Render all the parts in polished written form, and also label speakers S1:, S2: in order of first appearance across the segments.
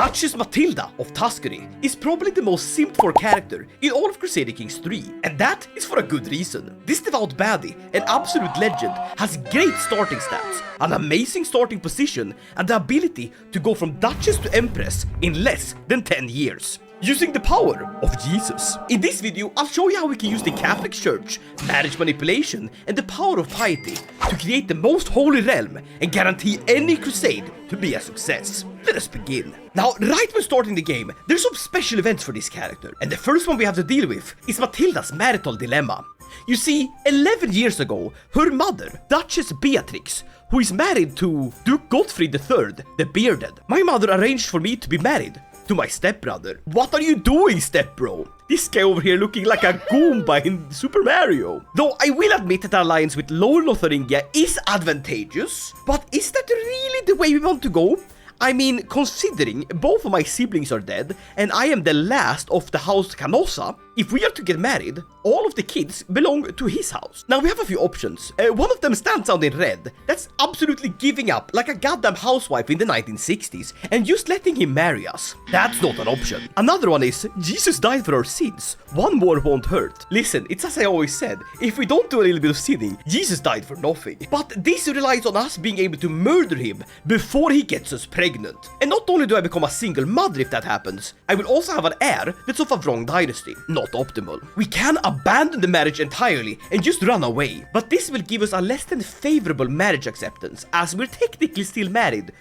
S1: Duchess Matilda of Tuscany is probably the most simped for character in all of Crusader Kings 3, and that is for a good reason. This devout baddie, an absolute legend, has great starting stats, an amazing starting position, and the ability to go from Duchess to Empress in less than 10 years. Using the power of Jesus. In this video, I'll show you how we can use the Catholic Church, marriage manipulation, and the power of piety to create the most holy realm and guarantee any crusade to be a success. Let us begin. Now, right when starting the game, there's some special events for this character, and the first one we have to deal with is Matilda's marital dilemma. You see, 11 years ago, her mother, Duchess Beatrix, who is married to Duke Gottfried III, the Bearded, my mother arranged for me to be married to my stepbrother. What are you doing, stepbro? This guy over here looking like a Goomba in Super Mario. Though I will admit that our alliance with Lower Lotharingia is advantageous, but is that really the way we want to go? I mean, considering both of my siblings are dead, and I am the last of the house Canossa, if we are to get married, all of the kids belong to his house. Now we have a few options. One of them stands out in red. That's absolutely giving up like a goddamn housewife in the 1960s and just letting him marry us. That's not an option. Another one is Jesus died for our sins. One more won't hurt. Listen, it's as I always said, if we don't do a little bit of sinning, Jesus died for nothing. But this relies on us being able to murder him before he gets us pregnant. And not only do I become a single mother if that happens, I will also have an heir that's of a wrong dynasty. Not optimal. We can abandon the marriage entirely and just run away, but this will give us a less than favorable marriage acceptance, as we're technically still married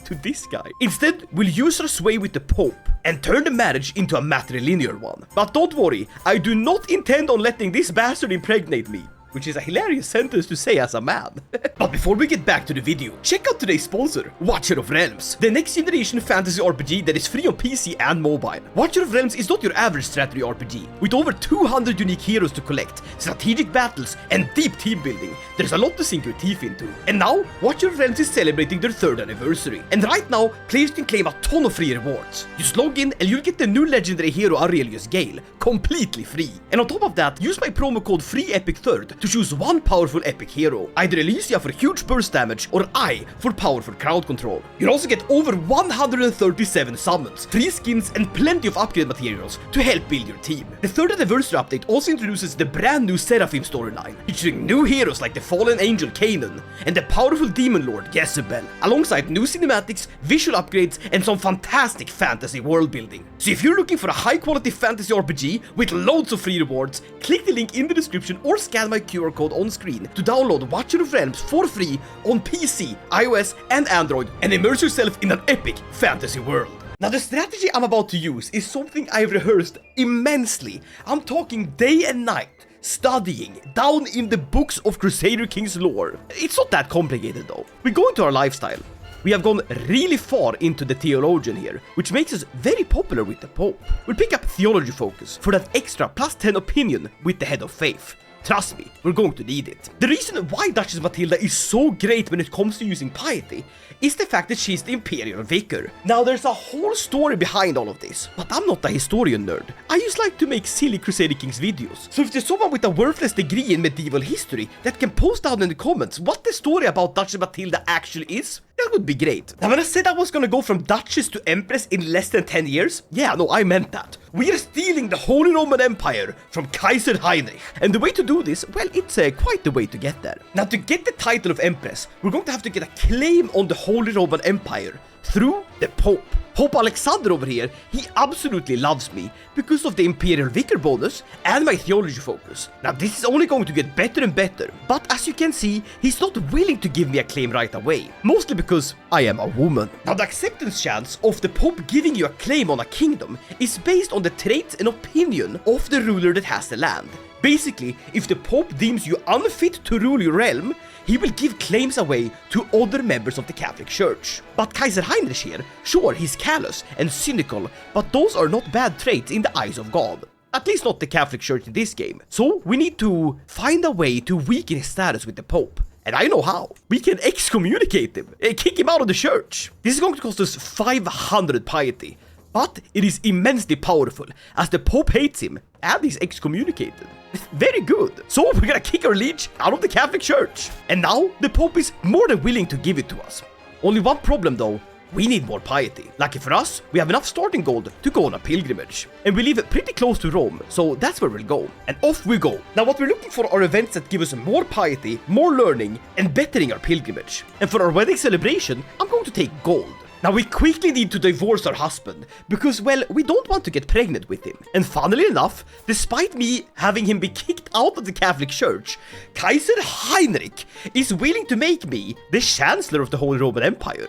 S1: to this guy. Instead, we'll use our sway with the Pope and turn the marriage into a matrilineal one. But don't worry, I do not intend on letting this bastard impregnate me. Which is a hilarious sentence to say as a man. But before we get back to the video, check out today's sponsor, Watcher of Realms, the next generation fantasy RPG that is free on PC and mobile. Watcher of Realms is not your average strategy RPG. With over 200 unique heroes to collect, strategic battles, and deep team building, there's a lot to sink your teeth into. And now, Watcher of Realms is celebrating their 3rd anniversary. And right now, players can claim a ton of free rewards. Just log in and you'll get the new Legendary Hero Aurelius Gale, completely free. And on top of that, use my promo code FREEEPIC3rd to choose one powerful epic hero, either Elysia for huge burst damage or I for powerful crowd control. You'll also get over 137 summons, free skins, and plenty of upgrade materials to help build your team. The 3rd anniversary update also introduces the brand new Seraphim storyline, featuring new heroes like the fallen angel Canaan and the powerful demon lord Jezebel, alongside new cinematics, visual upgrades, and some fantastic fantasy world building. So if you're looking for a high quality fantasy RPG with loads of free rewards, click the link in the description or scan my QR code on screen to download Watcher of Realms for free on PC, iOS, and Android, and immerse yourself in an epic fantasy world. Now the strategy I'm about to use is something I've rehearsed immensely. I'm talking day and night, studying down in the books of Crusader Kings lore. It's not that complicated though. We go into our lifestyle. We have gone really far into the theologian here, which makes us very popular with the Pope. We'll pick up theology focus for that extra +10 opinion with the head of faith. Trust me, we're going to need it. The reason why Duchess Matilda is so great when it comes to using piety is the fact that she's the imperial vicar. Now there's a whole story behind all of this, but I'm not a historian nerd. I just like to make silly Crusader Kings videos. So if there's someone with a worthless degree in medieval history that can post down in the comments what the story about Duchess Matilda actually is, that would be great. Now when I said I was gonna go from Duchess to Empress in less than 10 years, yeah, no, I meant that. We are stealing the Holy Roman Empire from Kaiser Heinrich. And the way to do this, well, it's quite the way to get there. Now to get the title of Empress, we're going to have to get a claim on the Holy Roman Empire through the Pope. Pope Alexander over here, he absolutely loves me because of the Imperial Vicar bonus and my theology focus. Now this is only going to get better and better, but as you can see, he's not willing to give me a claim right away, mostly because I am a woman. Now the acceptance chance of the Pope giving you a claim on a kingdom is based on the traits and opinion of the ruler that has the land. Basically, if the Pope deems you unfit to rule your realm, he will give claims away to other members of the Catholic Church. But Kaiser Heinrich here, sure, he's callous and cynical, but those are not bad traits in the eyes of God. At least not the Catholic Church in this game. So we need to find a way to weaken his status with the Pope. And I know how. We can excommunicate him, kick him out of the church. This is going to cost us 500 piety. But it is immensely powerful, as the Pope hates him, and he's excommunicated. Very good. So we're gonna kick our liege out of the Catholic Church. And now, the Pope is more than willing to give it to us. Only one problem though, we need more piety. Lucky for us, we have enough starting gold to go on a pilgrimage. And we live pretty close to Rome, so that's where we'll go. And off we go. Now what we're looking for are events that give us more piety, more learning, and bettering our pilgrimage. And for our wedding celebration, I'm going to take gold. Now we quickly need to divorce our husband, because, well, we don't want to get pregnant with him. And funnily enough, despite me having him be kicked out of the Catholic Church, Kaiser Heinrich is willing to make me the Chancellor of the Holy Roman Empire.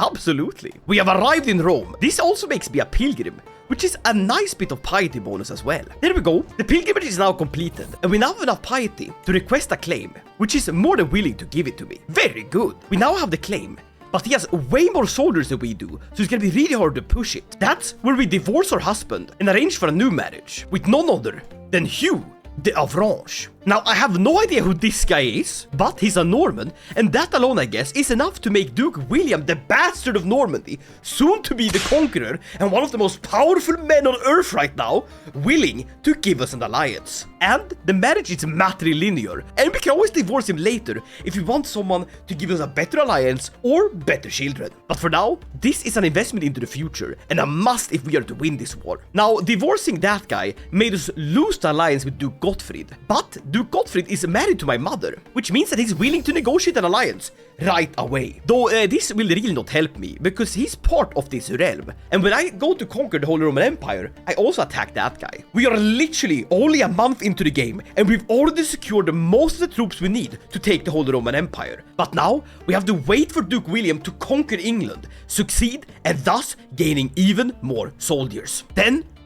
S1: Absolutely. We have arrived in Rome. This also makes me a pilgrim, which is a nice bit of piety bonus as well. There we go. The pilgrimage is now completed, and we now have enough piety to request a claim, which is more than willing to give it to me. Very good. We now have the claim. But he has way more soldiers than we do, so it's gonna be really hard to push it. That's where we divorce our husband and arrange for a new marriage with none other than Hugh de Avranches. Now, I have no idea who this guy is, but he's a Norman, and that alone, I guess, is enough to make Duke William, the bastard of Normandy, soon to be the conqueror and one of the most powerful men on earth right now, willing to give us an alliance. And the marriage is matrilinear, and we can always divorce him later if we want someone to give us a better alliance or better children. But for now, this is an investment into the future, and a must if we are to win this war. Now, divorcing that guy made us lose the alliance with Duke Gottfried, but Duke Gottfried is married to my mother, which means that he's willing to negotiate an alliance right away. Though this will really not help me, because he's part of this realm, and when I go to conquer the Holy Roman Empire, I also attack that guy. We are literally only a month into the game, and we've already secured most of the troops we need to take the Holy Roman Empire. But now, we have to wait for Duke William to conquer England, succeed, and thus gaining even more soldiers.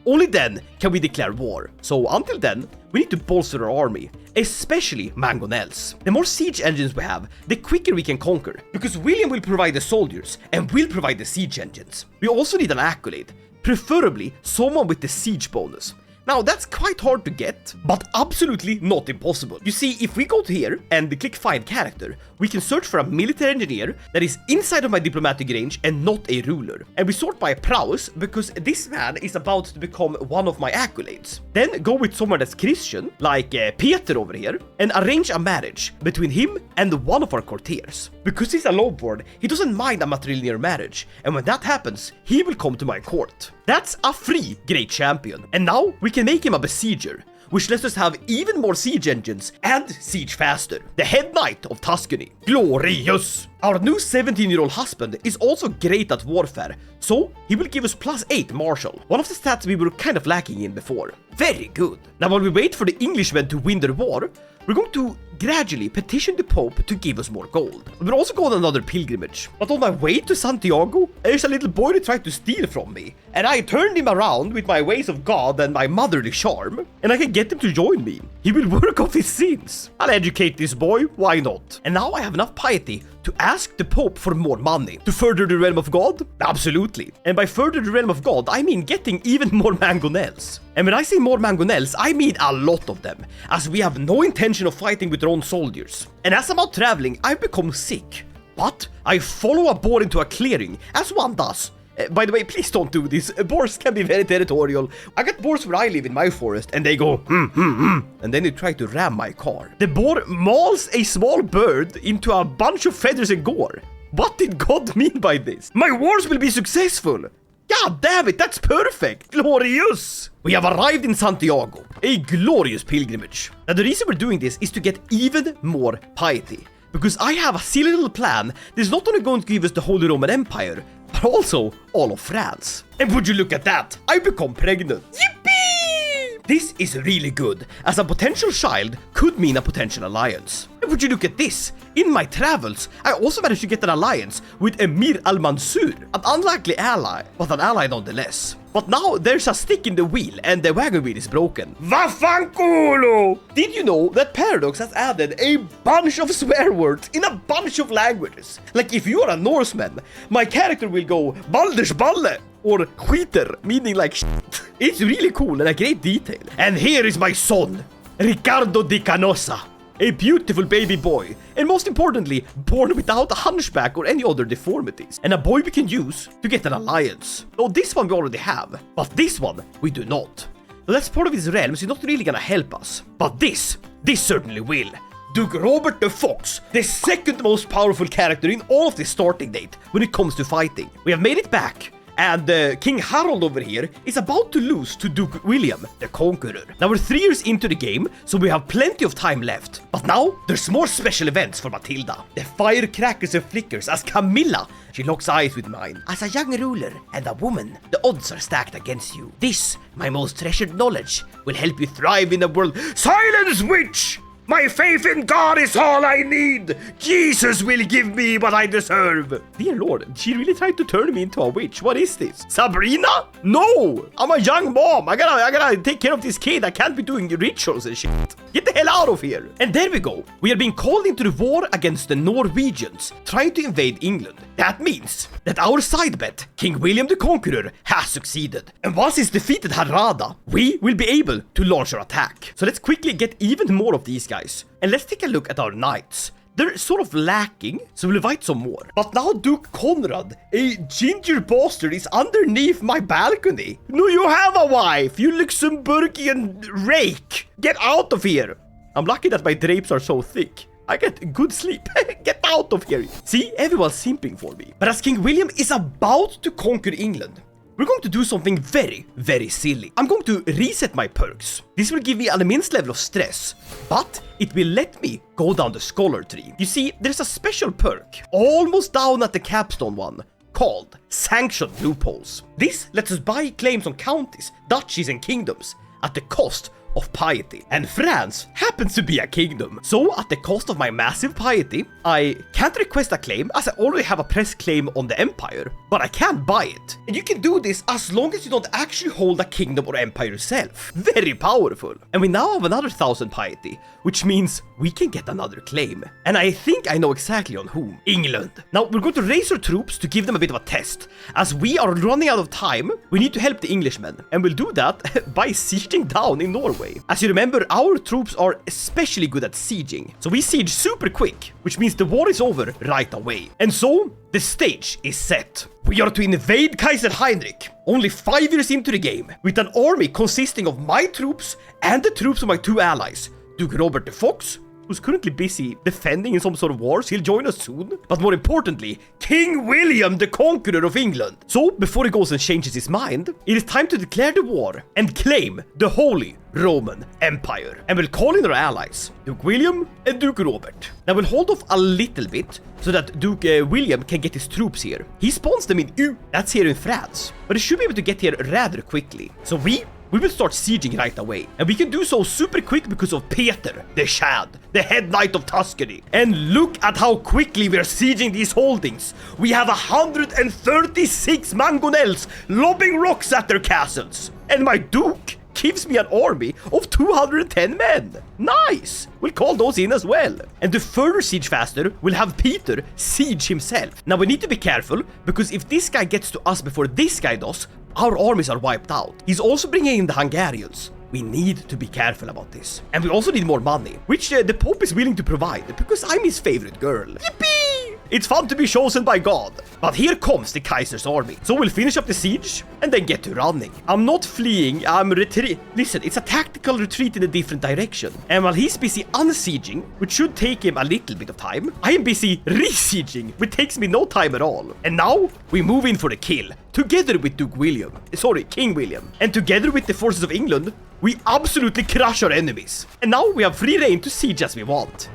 S1: Only then can we declare war. So until then, we need to bolster our army, especially mangonels. The more siege engines we have, the quicker we can conquer, because William will provide the soldiers and will provide the siege engines. We also need an accolade, preferably someone with the siege bonus. Now, that's quite hard to get, but absolutely not impossible. You see, if we go to here and click Find Character, we can search for a military engineer that is inside of my diplomatic range and not a ruler. And we sort by prowess, because this man is about to become one of my accolades. Then go with someone that's Christian, like Peter over here, and arrange a marriage between him and one of our courtiers. Because he's a lowborn, he doesn't mind a matrilinear marriage, and when that happens, he will come to my court. That's a free great champion. And now we can make him a besieger, which lets us have even more siege engines and siege faster. The head knight of Tuscany. Glorious! Our new 17-year-old husband is also great at warfare, so he will give us +8 martial, one of the stats we were kind of lacking in before. Very good. Now while we wait for the Englishmen to win their war, we're going to gradually petition the Pope to give us more gold. We're also going on another pilgrimage. But on my way to Santiago, there's a little boy that tried to steal from me. And I turned him around with my ways of God and my motherly charm. And I can get him to join me. He will work off his sins. I'll educate this boy, why not? And now I have enough piety to ask the Pope for more money. To further the realm of God? Absolutely. And by further the realm of God, I mean getting even more mangonels. And when I say more mangonels, I mean a lot of them, as we have no intention of fighting with our own soldiers. And as I'm out traveling, I've become sick. But I follow a boar into a clearing, as one does. By the way, please don't do this. Boars can be very territorial. I got boars where I live in my forest, and they go, and then they try to ram my car. The boar mauls a small bird into a bunch of feathers and gore. What did God mean by this? My wars will be successful. God damn it, that's perfect! Glorious! We have arrived in Santiago, a glorious pilgrimage. Now the reason we're doing this is to get even more piety, because I have a silly little plan that's not only going to give us the Holy Roman Empire, but also all of France. And would you look at that, I've become pregnant. Yippee! This is really good, as a potential child could mean a potential alliance. And would you look at this? In my travels, I also managed to get an alliance with Emir al-Mansur, an unlikely ally, but an ally nonetheless. But now there's a stick in the wheel and the wagon wheel is broken. Vaffanculo! Did you know that Paradox has added a bunch of swear words in a bunch of languages? Like if you are a Norseman, my character will go Balders Balle or Skiter, meaning like shit. It's really cool and a great detail. And here is my son, Ricardo di Canossa. A beautiful baby boy, and most importantly, born without a hunchback or any other deformities. And a boy we can use to get an alliance. Oh, this one we already have, but this one we do not. Now, that's part of his realm, so it's not really gonna help us. But this certainly will. Duke Robert the Fox, the second most powerful character in all of the starting date when it comes to fighting. We have made it back. And King Harold over here is about to lose to Duke William, the Conqueror. Now we're 3 years into the game, so we have plenty of time left. But now, there's more special events for Matilda. The firecrackers and flickers as Camilla, she locks eyes with mine. As a young ruler and a woman, the odds are stacked against you. This, my most treasured knowledge, will help you thrive in the world. Silence, witch! My faith in God is all I need. Jesus will give me what I deserve. Dear Lord, she really tried to turn me into a witch. What is this? Sabrina? No! I'm a young mom. I gotta take care of this kid. I can't be doing rituals and shit. Get the hell out of here. And there we go. We are being called into the war against the Norwegians, trying to invade England. That means that our side bet, King William the Conqueror, has succeeded. And once he's defeated Harada, we will be able to launch our attack. So let's quickly get even more of these guys. And let's take a look at our knights. They're sort of lacking, so we'll invite some more. But now Duke Conrad, a ginger bastard, is underneath my balcony. No, you have a wife, you Luxembourgian rake. Get out of here. I'm lucky that my drapes are so thick. I get good sleep. Get out of here. See, everyone's simping for me. But as King William is about to conquer England, we're going to do something very, very silly. I'm going to reset my perks. This will give me an immense level of stress, but it will let me go down the scholar tree. You see, there's a special perk, almost down at the capstone one, called Sanctioned Loopholes. This lets us buy claims on counties, duchies, and kingdoms at the cost of piety. And France happens to be a kingdom. So at the cost of my massive piety, I can't request a claim as I already have a press claim on the empire, but I can buy it. And you can do this as long as you don't actually hold a kingdom or empire yourself. Very powerful. And we now have another 1,000 piety, which means we can get another claim. And I think I know exactly on whom. England. Now we're going to raise our troops to give them a bit of a test. As we are running out of time, we need to help the Englishmen. And we'll do that by sieging down in Norway. As you remember, our troops are especially good at sieging. So we siege super quick, which means the war is over right away. And so, the stage is set. We are to invade Kaiser Heinrich, only 5 years into the game, with an army consisting of my troops and the troops of my 2 allies, Duke Robert the Fox, who's currently busy defending in some sort of wars. He'll join us soon. But more importantly, King William the Conqueror of England. So, before he goes and changes his mind, it is time to declare the war and claim the Holy Roman Empire. And we'll call in our allies, Duke William and Duke Robert. Now we'll hold off a little bit so that Duke William can get his troops here. He spawns them in U, that's here in France. But he should be able to get here rather quickly. So we will start sieging right away. And we can do so super quick because of Peter the Shad, the head knight of Tuscany. And look at how quickly we are sieging these holdings. We have 136 mangonels lobbing rocks at their castles. And my duke gives me an army of 210 men. Nice! We'll call those in as well. And to further siege faster, we'll have Peter siege himself. Now we need to be careful, because if this guy gets to us before this guy does, our armies are wiped out. He's also bringing in the Hungarians. We need to be careful about this. And we also need more money, which the Pope is willing to provide, because I'm his favorite girl. Yippee! It's fun to be chosen by God. But here comes the Kaiser's army. So we'll finish up the siege and then get to running. I'm not fleeing, I'm retreat. Listen, it's a tactical retreat in a different direction. And while he's busy unsieging, which should take him a little bit of time, I am busy re-sieging, which takes me no time at all. And now we move in for the kill, together with King William. And together with the forces of England, we absolutely crush our enemies. And now we have free reign to siege as we want.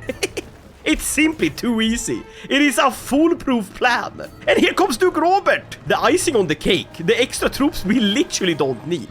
S1: It's simply too easy. It is a foolproof plan. And here comes Duke Robert. The icing on the cake. The extra troops we literally don't need.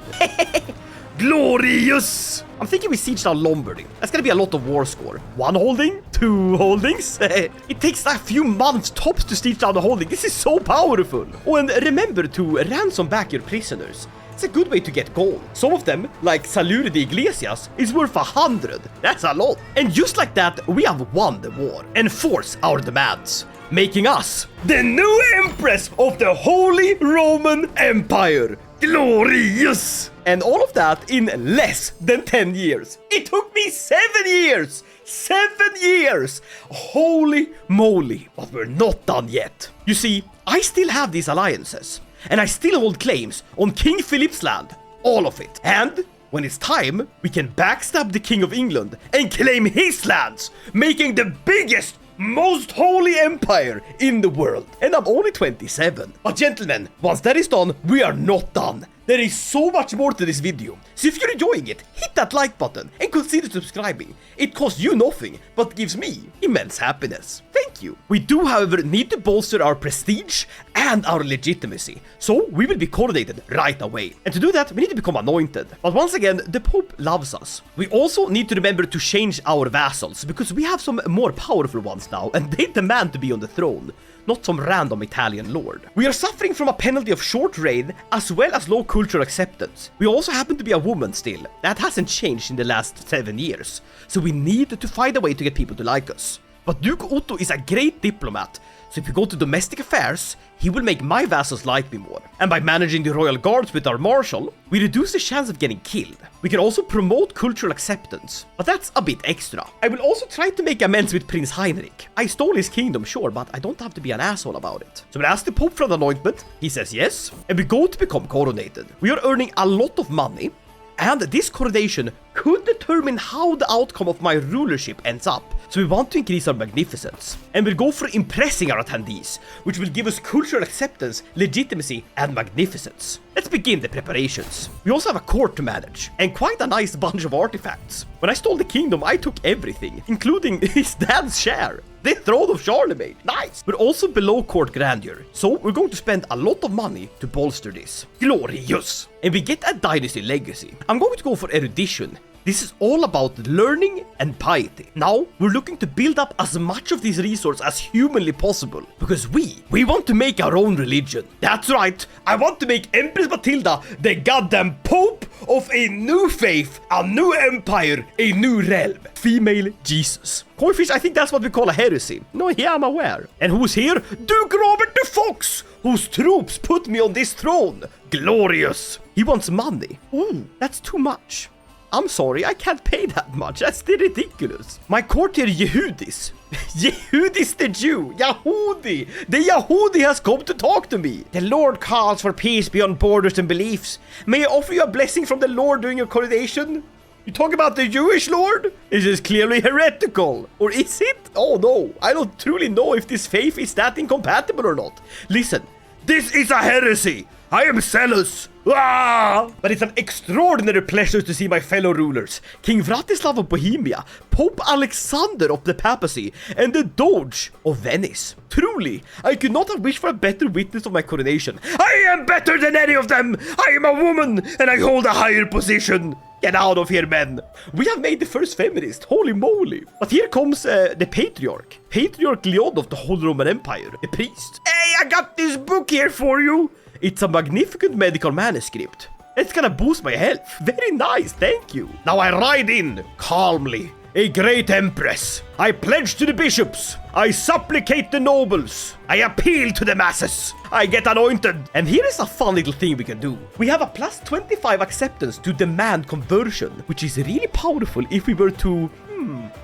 S1: Glorious! I'm thinking we siege down Lombardy. That's gonna be a lot of war score. 1 holding, 2 holdings. It takes a few months tops to siege down a holding. This is so powerful. Oh, and remember to ransom back your prisoners. It's a good way to get gold. Some of them, like Salure de Iglesias, is worth 100. That's a lot. And just like that, we have won the war. Enforce our demands, making us the new Empress of the Holy Roman Empire. Glorious! And all of that in less than 10 years. It took me 7 years! 7 years! Holy moly. But we're not done yet. You see, I still have these alliances. And I still hold claims on King Philip's land. All of it. And When it's time, we can backstab the King of England and claim his lands, making the biggest, most holy empire in the world. And I'm only 27. But gentlemen, once that is done, we are not done. There is so much more to this video, so if you're enjoying it, hit that like button and consider subscribing. It costs you nothing, but gives me immense happiness. Thank you. We do, however, need to bolster our prestige and our legitimacy, so we will be coronated right away. And to do that, we need to become anointed. But once again, the Pope loves us. We also need to remember to change our vassals, because we have some more powerful ones now, and they demand to be on the throne, not some random Italian lord. We are suffering from a penalty of short reign as well as low cultural acceptance. We also happen to be a woman still. That hasn't changed in the last 7 years, so we need to find a way to get people to like us. But Duke Otto is a great diplomat, so if we go to domestic affairs, he will make my vassals like me more. And by managing the royal guards with our marshal, we reduce the chance of getting killed. We can also promote cultural acceptance, but that's a bit extra. I will also try to make amends with Prince Heinrich. I stole his kingdom, sure, but I don't have to be an asshole about it. So we ask the Pope for an anointment, he says yes, and we go to become coronated. We are earning a lot of money, and this coronation could determine how the outcome of my rulership ends up. So we want to increase our magnificence. And we'll go for impressing our attendees, which will give us cultural acceptance, legitimacy, and magnificence. Let's begin the preparations. We also have a court to manage, and quite a nice bunch of artifacts. When I stole the kingdom, I took everything, including his dad's share. The throne of Charlemagne. Nice. We're also below court grandeur, so we're going to spend a lot of money to bolster this. Glorious. And we get a dynasty legacy. I'm going to go for erudition. This is all about learning and piety. Now, we're looking to build up as much of this resource as humanly possible, because we want to make our own religion. That's right, I want to make Empress Matilda the goddamn Pope of a new faith, a new empire, a new realm. Female Jesus. Koifish, I think that's what we call a heresy. No, yeah, I'm aware. And who's here? Duke Robert the Fox, whose troops put me on this throne. Glorious. He wants money. Ooh, that's too much. I'm sorry, I can't pay that much. That's ridiculous. My courtier Yehudis. Yehudis the Jew. Yahudi. The Yahudi has come to talk to me. The Lord calls for peace beyond borders and beliefs. May I offer you a blessing from the Lord during your coronation? You talk about the Jewish Lord? This is clearly heretical. Or is it? Oh no, I don't truly know if this faith is that incompatible or not. Listen, this is a heresy. I am zealous. Ah! But it's an extraordinary pleasure to see my fellow rulers, King Vratislav of Bohemia, Pope Alexander of the Papacy, and the Doge of Venice. Truly, I could not have wished for a better witness of my coronation. I am better than any of them! I am a woman, and I hold a higher position! Get out of here, men! We have made the first feminist, holy moly! But here comes the Patriarch. Patriarch Leon of the Holy Roman Empire, a priest. Hey, I got this book here for you! It's a magnificent medical manuscript. It's gonna boost my health. Very nice, thank you. Now I ride in, calmly, a great empress. I pledge to the bishops. I supplicate the nobles. I appeal to the masses. I get anointed. And here is a fun little thing we can do. We have a plus 25 acceptance to demand conversion, which is really powerful if we were to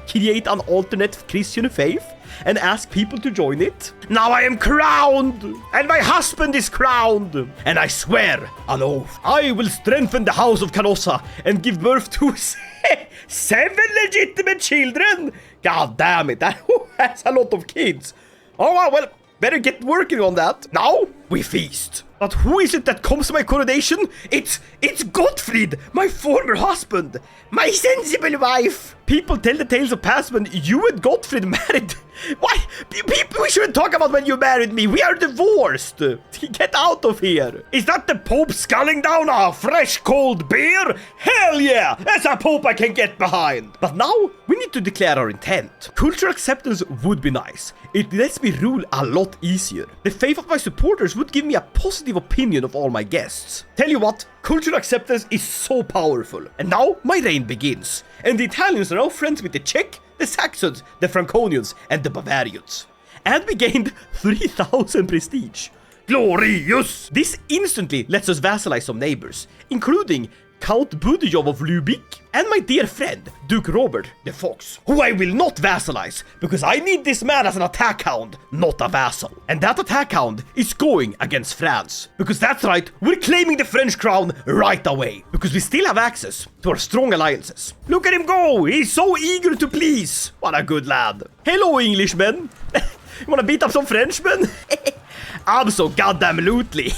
S1: create an alternate Christian faith and ask people to join it. Now I am crowned, and my husband is crowned, and I swear an oath. I will strengthen the house of Canossa and give birth to 7 legitimate children. God damn it, that's a lot of kids. Oh, well, better get working on that. Now we feast. But who is it that comes to my coronation? It's Gottfried, my former husband, my sensible wife. People tell the tales of past when you and Gottfried married. Why? We shouldn't talk about when you married me. We are divorced. Get out of here. Is that the Pope sculling down a fresh cold beer? Hell yeah, that's a Pope I can get behind. But now we need to declare our intent. Cultural acceptance would be nice. It lets me rule a lot easier. The faith of my supporters would give me a positive opinion of all my guests. Tell you what, cultural acceptance is so powerful. And now my reign begins. And the Italians are now friends with the Czech, the Saxons, the Franconians, and the Bavarians. And we gained 3,000 prestige. Glorious! This instantly lets us vassalize some neighbors, including Count Budijov of Lubick, and my dear friend, Duke Robert the Fox, who I will not vassalize, because I need this man as an attack hound, not a vassal. And that attack hound is going against France, because that's right, we're claiming the French crown right away, because we still have access to our strong alliances. Look at him go, he's so eager to please. What a good lad. Hello, Englishmen. You wanna beat up some Frenchmen? I'm so goddamn lootly.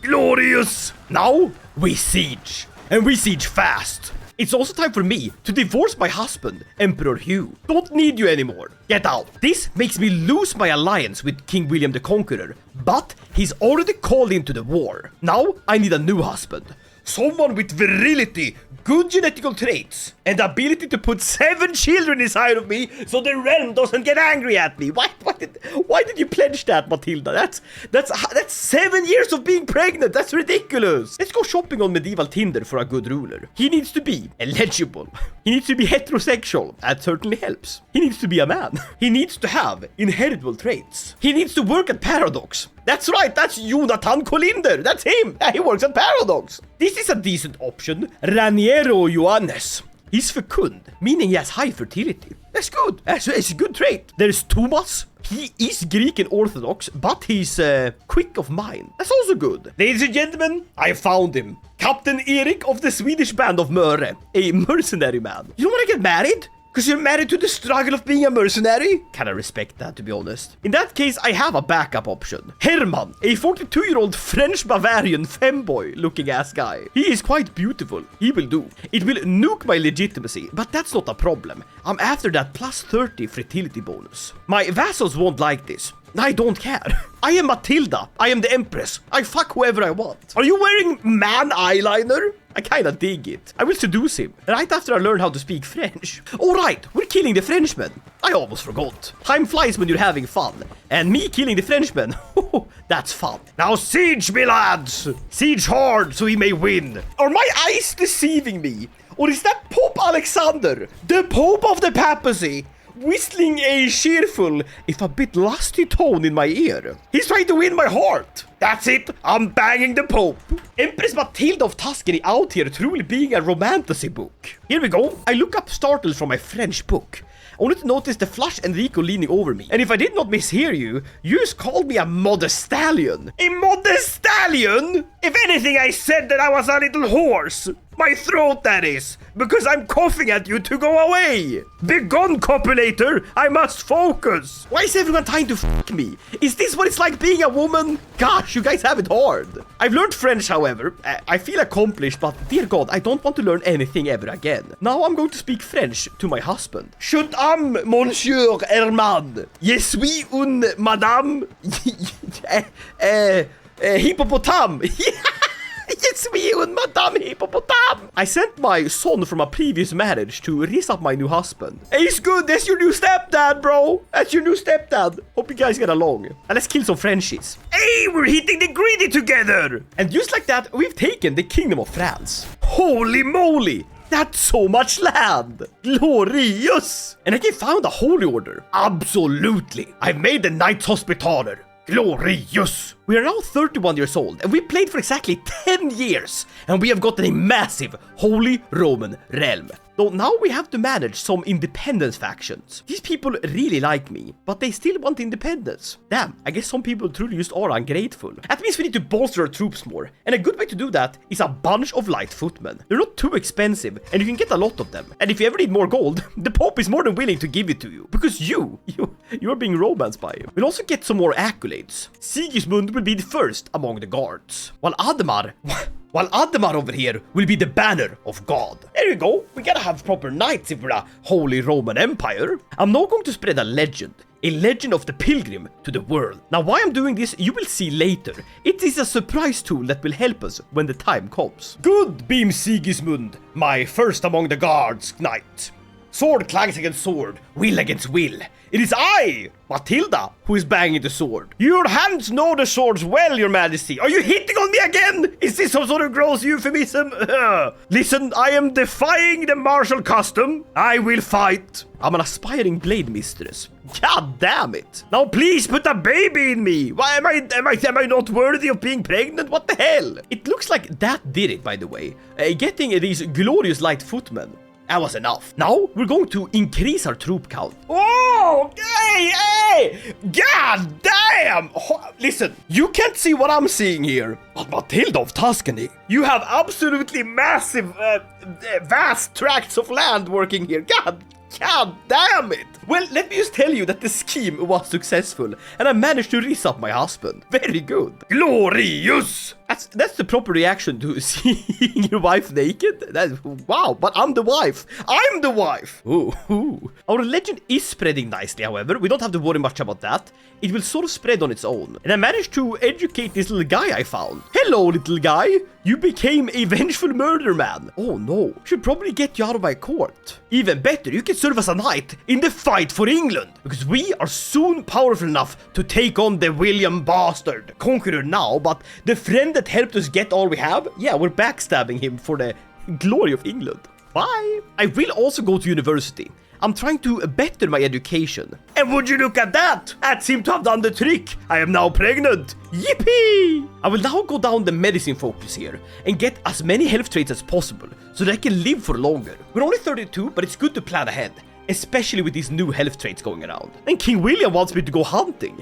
S1: Glorious. Now we siege, and we siege fast. It's also time for me to divorce my husband, Emperor Hugh. Don't need you anymore. Get out. This makes me lose my alliance with King William the Conqueror, but he's already called into the war. Now I need a new husband. Someone with virility, good genetical traits, and the ability to put 7 children inside of me so the realm doesn't get angry at me. Why did you pledge that, Matilda? That's 7 years of being pregnant. That's ridiculous. Let's go shopping on medieval Tinder for a good ruler. He needs to be eligible. He needs to be heterosexual. That certainly helps. He needs to be a man. He needs to have inheritable traits. He needs to work at Paradox. That's right, that's Jonathan Colinder. That's him. He works at Paradox. This is a decent option. Raniero Ioannes. He's fecund, meaning he has high fertility. That's good. That's a good trait. There's Thomas. He is Greek and Orthodox, but he's quick of mind. That's also good. Ladies and gentlemen, I found him. Captain Erik of the Swedish band of Möre. A mercenary man. You don't want to get married? Because you're married to the struggle of being a mercenary? Kinda respect that, to be honest. In that case, I have a backup option. Herman, a 42-year-old French Bavarian femboy looking ass guy. He is quite beautiful. He will do. It will nuke my legitimacy, but that's not a problem. I'm after that plus 30 fertility bonus. My vassals won't like this. I don't care. I am Matilda. I am the Empress. I fuck whoever I want. Are you wearing man eyeliner? I kinda dig it. I will seduce him right after I learn how to speak French. Alright, we're killing the Frenchmen. I almost forgot. Time flies when you're having fun. And me killing the Frenchmen, that's fun. Now siege, me lads! Siege hard so he may win. Are my eyes deceiving me? Or is that Pope Alexander, the Pope of the Papacy, whistling a cheerful, if a bit lusty tone in my ear? He's trying to win my heart. That's it, I'm banging the Pope. Empress Matilda of Tuscany out here truly being a romantasy book. Here we go. I look up startles from my French book, only to notice the flush Enrico leaning over me. And if I did not mishear you, you just called me a modest stallion. A modest stallion? If anything, I said that I was a little horse. My throat, that is, because I'm coughing at you to go away. Begone, copulator, I must focus. Why is everyone trying to fuck me? Is this what it's like being a woman? Gosh, you guys have it hard. I've learned French, however. I feel accomplished, but dear God, I don't want to learn anything ever again. Now I'm going to speak French to my husband. Shut up, Monsieur Herman. Je suis une madame. Hippopotame. Yes, we and Madame Hippopotame. I sent my son from a previous marriage to raise up my new husband. Hey, it's good. That's your new stepdad, bro. That's your new stepdad. Hope you guys get along. And let's kill some Frenchies. Hey, we're hitting the greedy together. And just like that, we've taken the Kingdom of France. Holy moly. That's so much land. Glorious. And I can found a holy order. Absolutely. I've made the Knights Hospitaller. Glorious. We are now 31 years old, and we played for exactly 10 years, and we have gotten a massive Holy Roman realm. Though now we have to manage some independence factions. These people really like me, but they still want independence. Damn, I guess some people truly just are ungrateful. That means we need to bolster our troops more, and a good way to do that is a bunch of light footmen. They're not too expensive, and you can get a lot of them. And if you ever need more gold, the Pope is more than willing to give it to you, because you're being romanced by him. We'll also get some more accolades. Sigismund will be the first among the guards, while Ademar over here will be the banner of God. There you go. We gotta have proper knights if we're a Holy Roman Empire. I'm now going to spread a legend of the pilgrim to the world. Now, why I'm doing this, you will see later. It is a surprise tool that will help us when the time comes. Good, Beam Sigismund, my first among the guards knight. Sword clangs against sword, will against will. It is I, Matilda, who is banging the sword. Your hands know the swords well, your majesty. Are you hitting on me again? Is this some sort of gross euphemism? Listen, I am defying the martial custom. I will fight. I'm an aspiring blade mistress. God damn it. Now please put a baby in me. Why am I not worthy of being pregnant? What the hell? It looks like that did it, by the way. Getting these glorious light footmen. That was enough. Now we're going to increase our troop count. Oh, hey! God damn! Listen, you can't see what I'm seeing here. But Matilda of Tuscany, you have absolutely massive, vast tracts of land working here. God damn it! Well, let me just tell you that the scheme was successful, and I managed to raise up my husband. Very good. Glorious! That's the proper reaction to seeing your wife naked. Wow, but I'm the wife. I'm the wife. Ooh. Our legend is spreading nicely, however. We don't have to worry much about that. It will sort of spread on its own. And I managed to educate this little guy I found. Hello, little guy. You became a vengeful murder man. Oh no, should probably get you out of my court. Even better, you can serve as a knight in the fight for England. Because we are soon powerful enough to take on the William Bastard. Conqueror now, but the friend that helped us get all we have, yeah, we're backstabbing him for the glory of England. Bye. I will also go to university. I'm trying to better my education. And would you look at that? That seemed to have done the trick. I am now pregnant. Yippee! I will now go down the medicine focus here and get as many health traits as possible so that I can live for longer. We're only 32, but it's good to plan ahead, especially with these new health traits going around. And King William wants me to go hunting.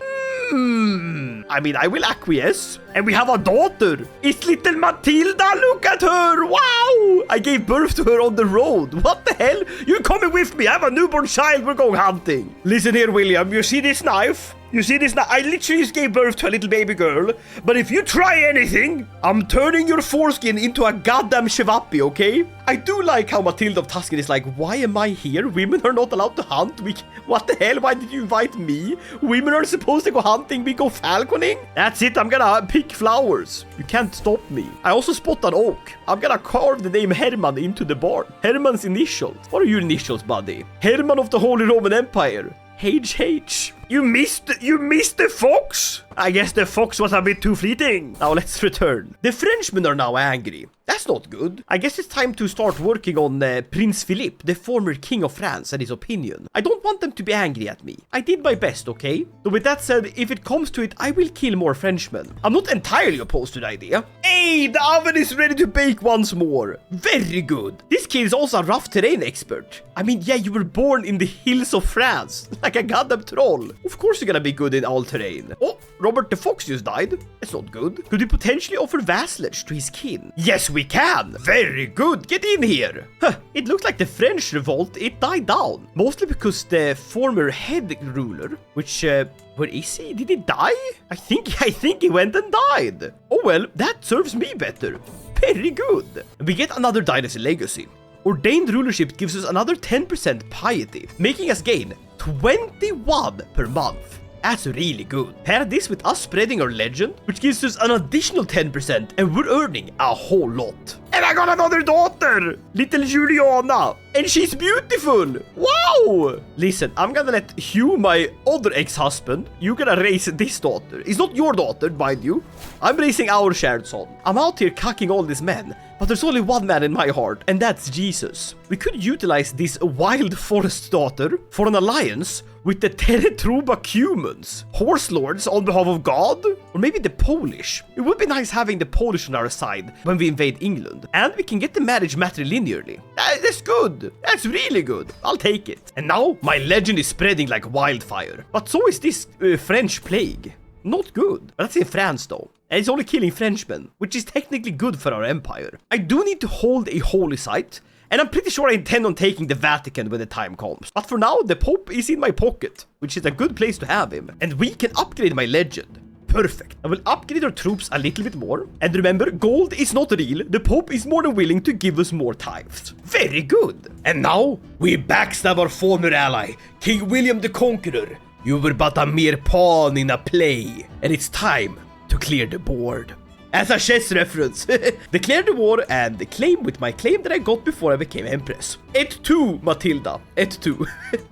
S1: I mean, I will acquiesce. And we have a daughter. It's little Matilda. Look at her. Wow. I gave birth to her on the road. What the hell? You're coming with me. I have a newborn child. We're going hunting. Listen here, William. You see this knife? You see this knife? I literally just gave birth to a little baby girl. But if you try anything, I'm turning your foreskin into a goddamn chevapi, okay? I do like how Matilda of Tuscany is like, why am I here? Women are not allowed to hunt. What the hell? Why did you invite me? Women are supposed to go hunting. We go falconing. That's it. I'm gonna pick flowers. You can't stop me. I also spot an oak. I'm gonna carve the name Herman into the barn. Herman's initials. What are your initials, buddy? Herman of the Holy Roman Empire. HH. You missed the fox? I guess the fox was a bit too fleeting. Now let's return. The Frenchmen are now angry. That's not good. I guess it's time to start working on Prince Philippe, the former king of France, and his opinion. I don't want them to be angry at me. I did my best, okay? So with that said, if it comes to it, I will kill more Frenchmen. I'm not entirely opposed to the idea. Hey, the oven is ready to bake once more. Very good. This kid is also a rough terrain expert. I mean, yeah, you were born in the hills of France, like a goddamn troll. Of course you're gonna be good in all terrain. Oh, Robert the Fox just died. That's not good. Could we potentially offer vassalage to his kin? Yes, we can. Very good. Get in here. Huh, it looks like the French revolt, it died down. Mostly because the former head ruler, which, where is he? Did he die? I think he went and died. Oh well, that serves me better. Very good. We get another dynasty legacy. Ordained rulership gives us another 10% piety, making us gain 21 per month. That's really good. Pair this with us spreading our legend, which gives us an additional 10%, and we're earning a whole lot. And I got another daughter, little Juliana, and she's beautiful. Wow. Listen, I'm gonna let Hugh, my other ex-husband, you're gonna raise this daughter. It's not your daughter, mind you. I'm raising our shared son. I'm out here cucking all these men, but there's only one man in my heart, and that's Jesus. We could utilize this wild forest daughter for an alliance with the Teretruba humans, horse lords on behalf of God, or maybe the Polish. It would be nice having the Polish on our side when we invade England, and we can get the marriage matrilinearly. That's good. That's really good. I'll take it. And now my legend is spreading like wildfire, but so is this French plague. Not good. But that's in France though. And it's only killing Frenchmen, which is technically good for our empire. I do need to hold a holy site, and I'm pretty sure I intend on taking the Vatican when the time comes. But for now, the Pope is in my pocket, which is a good place to have him. And we can upgrade my legend. Perfect. I will upgrade our troops a little bit more. And remember, gold is not real. The Pope is more than willing to give us more tithes. Very good. And now, we backstab our former ally, King William the Conqueror. You were but a mere pawn in a play. And it's time to clear the board. As a chess reference. Declare the war and claim with my claim that I got before I became Empress. Et tu, Matilda. Et tu.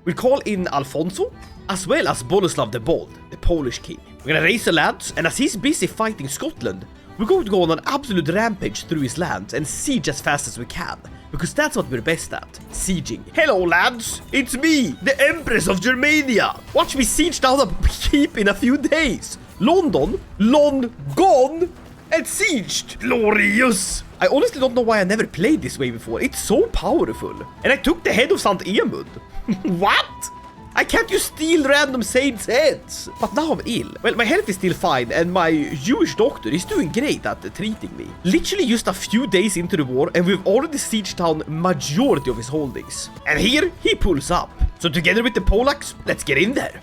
S1: We'll call in Alfonso, as well as Boleslav the Bold, the Polish king. We're gonna raise the lands, and as he's busy fighting Scotland, we're going to go on an absolute rampage through his lands and siege as fast as we can, because that's what we're best at, sieging. Hello lads, it's me, the Empress of Germania. Watch me siege down a keep in a few days. London, gone, and sieged. Glorious. I honestly don't know why I never played this way before. It's so powerful. And I took the head of St. Emund. What? I can't just steal random saints' heads. But now I'm ill. Well, my health is still fine, and my Jewish doctor is doing great at treating me. Literally just a few days into the war, and we've already sieged down majority of his holdings. And here, he pulls up. So together with the Polacks, let's get in there.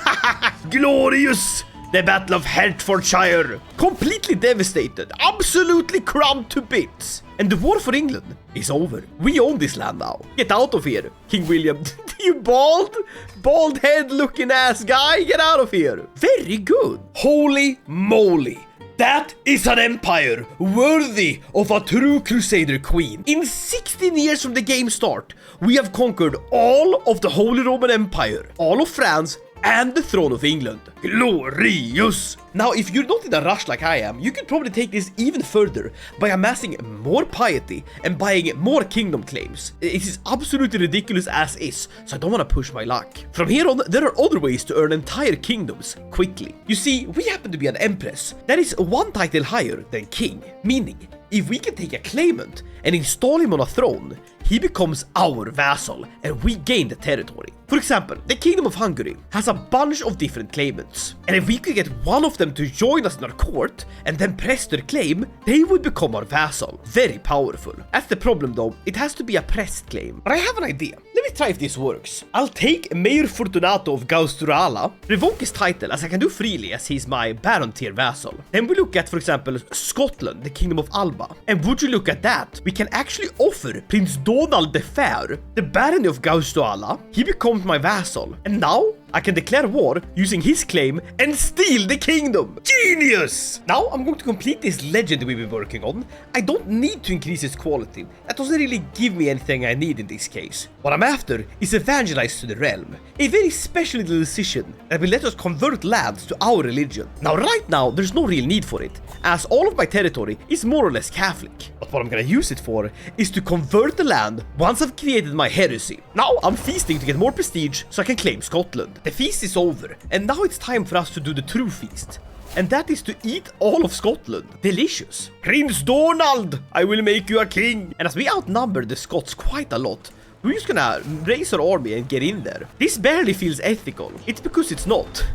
S1: Glorious! The Battle of Hertfordshire. Completely devastated. Absolutely crammed to bits. And the war for England is over. We own this land now. Get out of here, King William. You bald head looking ass guy. Get out of here. Very good. Holy moly. That is an empire worthy of a true Crusader queen. In 16 years from the game start, we have conquered all of the Holy Roman Empire, all of France, and the throne of England. Glorious! Now, if you're not in a rush like I am, you could probably take this even further by amassing more piety and buying more kingdom claims. It is absolutely ridiculous as is, so I don't want to push my luck. From here on, there are other ways to earn entire kingdoms quickly. You see, we happen to be an empress. That is one title higher than king, meaning if we can take a claimant and install him on a throne, he becomes our vassal and we gain the territory. For example, the Kingdom of Hungary has a bunch of different claimants, and if we could get one of them to join us in our court and then press their claim, they would become our vassal. Very powerful. That's the problem though, it has to be a pressed claim. But I have an idea. Let me try if this works. I'll take Mayor Fortunato of Gausturala, revoke his title as I can do freely as he's my Baron tier vassal. Then we look at, for example, Scotland, the Kingdom of Alba. And would you look at that, we can actually offer Prince Donald the Fair, the Baron of Gausturala. He becomes my vassal, and now I can declare war using his claim and steal the kingdom. Genius! Now I'm going to complete this legend we've been working on. I don't need to increase its quality. That doesn't really give me anything I need in this case. What I'm after is evangelize to the realm. A very special little decision that will let us convert lands to our religion. Now right now there's no real need for it, as all of my territory is more or less Catholic. But what I'm gonna use it for is to convert the land once I've created my heresy. Now I'm feasting to get more prestige so I can claim Scotland. The feast is over, and now it's time for us to do the true feast. And that is to eat all of Scotland. Delicious. Prince Donald, I will make you a king. And as we outnumber the Scots quite a lot, we're just gonna raise our army and get in there. This barely feels ethical. It's because it's not.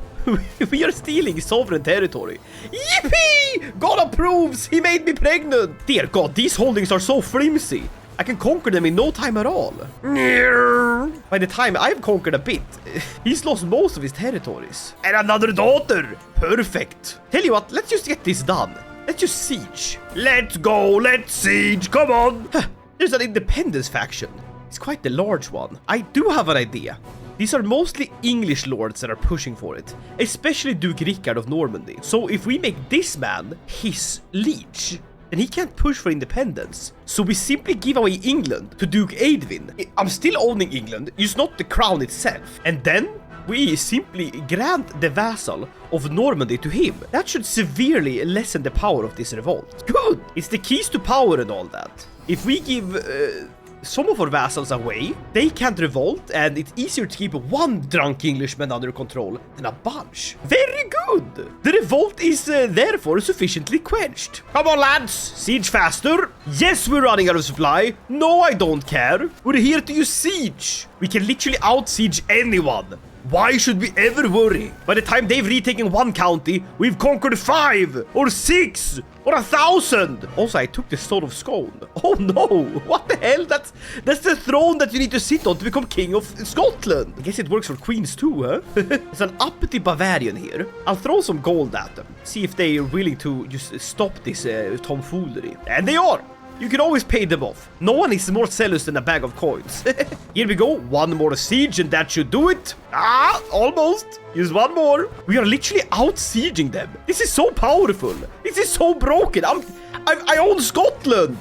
S1: We are stealing sovereign territory. Yippee! God approves! He made me pregnant! Dear God, these holdings are so flimsy. I can conquer them in no time at all. By the time I've conquered a bit, he's lost most of his territories. And another daughter! Perfect! Tell you what, let's just get this done. Let's just siege. Let's go, let's siege, come on! There's an independence faction. It's quite the large one. I do have an idea. These are mostly English lords that are pushing for it, especially Duke Richard of Normandy. So if we make this man his liege, then he can't push for independence. So we simply give away England to Duke Edwin. I'm still owning England, just not the crown itself. And then we simply grant the vassal of Normandy to him. That should severely lessen the power of this revolt. Good! It's the keys to power and all that. If we give some of our vassals away, they can't revolt, and it's easier to keep one drunk Englishman under control than a bunch. Very good! The revolt is therefore sufficiently quenched. Come on lads, siege faster. Yes, we're running out of supply. No, I don't care. We're here to use siege. We can literally out-siege anyone. Why should we ever worry? By the time they've retaken one county, we've conquered 5 or 6 or 1,000. Also, I took the Sword of Scone. Oh no, what the hell? That's the throne that you need to sit on to become king of Scotland. I guess it works for queens too, huh? There's an uppity Bavarian here. I'll throw some gold at them. See if they're willing to just stop this tomfoolery. And they are. You can always pay them off. No one is more zealous than a bag of coins. Here we go. One more siege and that should do it. Ah, almost. Use one more. We are literally out-sieging them. This is so powerful. This is so broken. I own Scotland!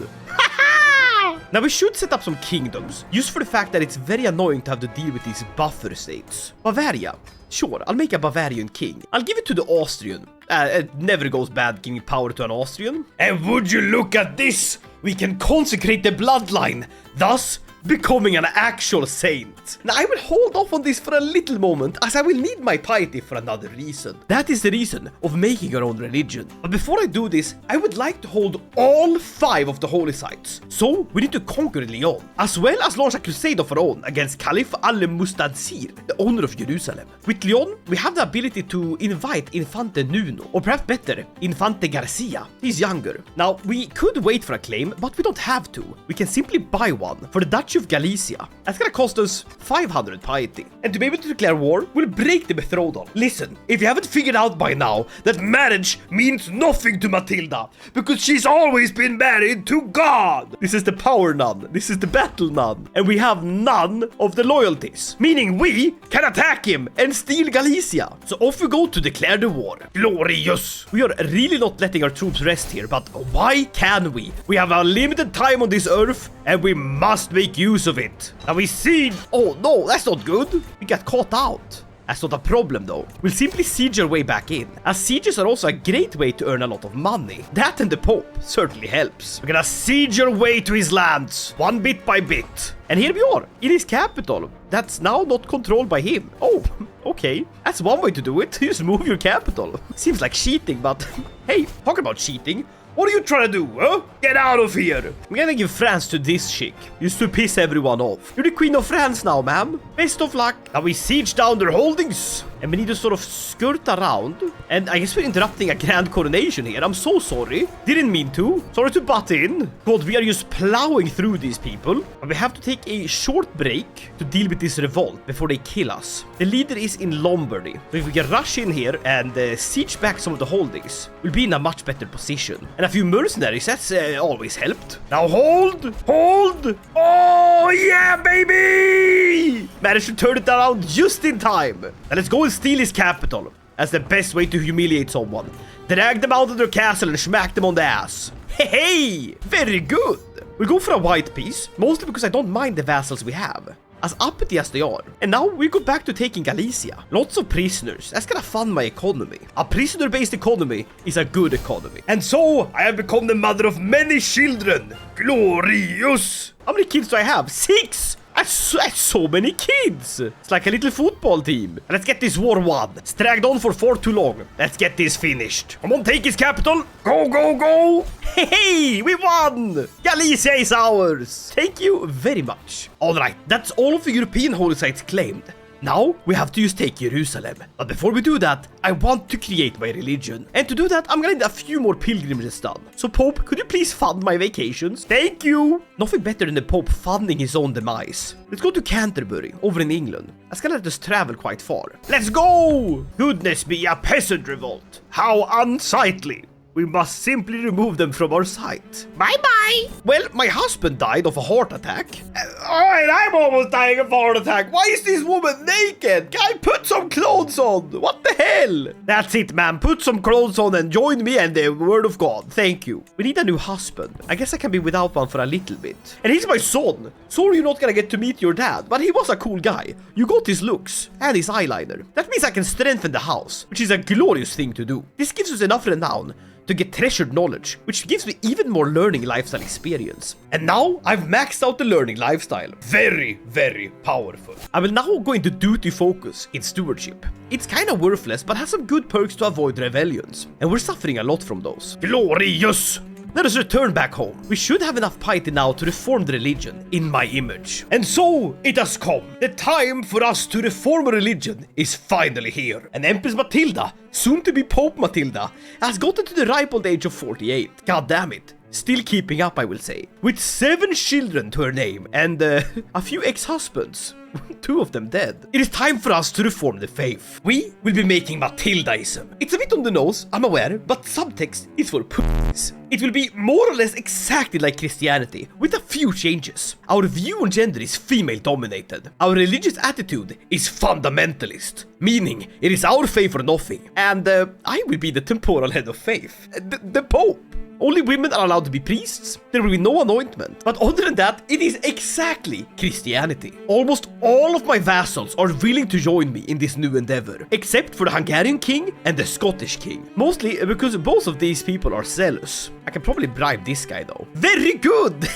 S1: Now we should set up some kingdoms, just for the fact that it's very annoying to have to deal with these buffer states. Bavaria. Sure, I'll make a Bavarian king. I'll give it to the Austrian. It never goes bad giving power to an Austrian. And would you look at this? We can consecrate the bloodline, thus becoming an actual saint. Now I will hold off on this for a little moment, as I will need my piety for another reason. That is the reason of making our own religion. But before I do this, I would like to hold all 5 of the holy sites. So we need to conquer Lyon, as well as launch a crusade of our own against Caliph al-Mustadsir, the owner of Jerusalem. With Lyon, we have the ability to invite Infante Nuno, or perhaps better, Infante Garcia. He's younger. Now we could wait for a claim, but we don't have to. We can simply buy one for the Duchy of Galicia. That's gonna cost us 500 piety. And to be able to declare war, we'll break the betrothal. Listen, if you haven't figured out by now that marriage means nothing to Matilda, because she's always been married to God. This is the power nun. This is the battle nun. And we have none of the loyalties, meaning we can attack him and steal Galicia. So off we go to declare the war. Glorious. We are really not letting our troops rest here, but why can we? We have a limited time on this earth, and we must make use of it. Now we siege. Oh no, that's not good. We got caught out. That's not a problem though. We'll simply siege our way back in, as sieges are also a great way to earn a lot of money. That and the Pope certainly helps. We're gonna siege our way to his lands, one bit by bit. And here we are, in his capital, that's now not controlled by him. Oh, okay. That's one way to do it. Just move your capital. Seems like cheating, but hey, talk about cheating. What are you trying to do, huh? Get out of here! I'm gonna give France to this chick, just to piss everyone off. You're the Queen of France now, ma'am. Best of luck. Now we siege down their holdings, and we need to sort of skirt around. And I guess we're interrupting a grand coronation here. I'm so sorry. Didn't mean to. Sorry to butt in. God, we are just plowing through these people. And we have to take a short break to deal with this revolt before they kill us. The leader is in Lombardy. So if we can rush in here and siege back some of the holdings, we'll be in a much better position. And a few mercenaries, that's always helped. Now hold! Hold! Oh yeah, baby! Managed to turn it around just in time. Now let's go and steal his capital. That's the best way to humiliate someone. Drag them out of their castle and smack them on the ass. Hey! Very good! We'll go for a white piece, mostly because I don't mind the vassals we have, as uppity as they are. And now we go back to taking Galicia. Lots of prisoners. That's gonna fund my economy. A prisoner-based economy is a good economy. And so, I have become the mother of many children. Glorious! How many kids do I have? 6! That's so many kids. It's like a little football team. Let's get this war won. It's dragged on for far too long. Let's get this finished. Come on, take his capital. Go, go, go. Hey, we won. Galicia is ours. Thank you very much. All right, that's all of the European holy sites claimed. Now, we have to just take Jerusalem. But before we do that, I want to create my religion. And to do that, I'm gonna need a few more pilgrimages done. So Pope, could you please fund my vacations? Thank you! Nothing better than the Pope funding his own demise. Let's go to Canterbury, over in England. That's gonna let us travel quite far. Let's go! Goodness me, a peasant revolt. How unsightly. We must simply remove them from our sight. Bye-bye. Well, my husband died of a heart attack. Alright, I'm almost dying of a heart attack. Why is this woman naked? Guy, put some clothes on. What the hell? That's it, man. Put some clothes on and join me and the word of God. Thank you. We need a new husband. I guess I can be without one for a little bit. And he's my son. Sorry you're not gonna get to meet your dad, but he was a cool guy. You got his looks and his eyeliner. That means I can strengthen the house, which is a glorious thing to do. This gives us enough renown to get treasured knowledge, which gives me even more learning lifestyle experience. And now I've maxed out the learning lifestyle. Very, very powerful. I will now go into duty focus in stewardship. It's kind of worthless, but has some good perks to avoid rebellions. And we're suffering a lot from those. Glorious! Let us return back home. We should have enough piety now to reform the religion in my image. And so it has come. The time for us to reform a religion is finally here. And Empress Matilda, soon to be Pope Matilda, has gotten to the ripe old age of 48. God damn it. Still keeping up, I will say. With 7 children to her name and a few ex-husbands. two of them dead. It is time for us to reform the faith. We will be making Matildaism. It's a bit on the nose, I'm aware, but subtext is for pussies. It will be more or less exactly like Christianity, with a few changes. Our view on gender is female-dominated. Our religious attitude is fundamentalist, meaning it is our faith or nothing. And I will be the temporal head of faith. The Pope. Only women are allowed to be priests. There will be no anointment. But other than that, it is exactly Christianity. Almost all of my vassals are willing to join me in this new endeavor, except for the Hungarian king and the Scottish king. Mostly because both of these people are zealous. I can probably bribe this guy though. Very good!